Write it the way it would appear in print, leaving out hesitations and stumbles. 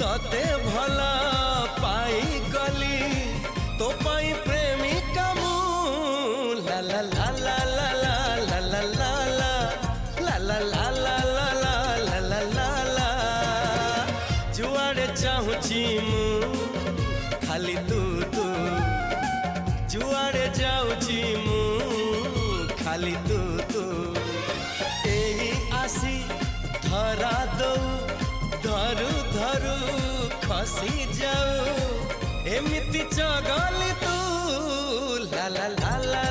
तते भला पाई गली तो पाई प्रेमिका मु ला ला ला ला ला ला ला ला ला ला ला ला ला ला ला ला ला जुआड़े चाहूची मु खाली तू तू जुआड़े जाऊची मु खाली तू तू एही आसी धरा दो धरू धरू खसी जाऊ एमिति चगली तू ला ला ला ला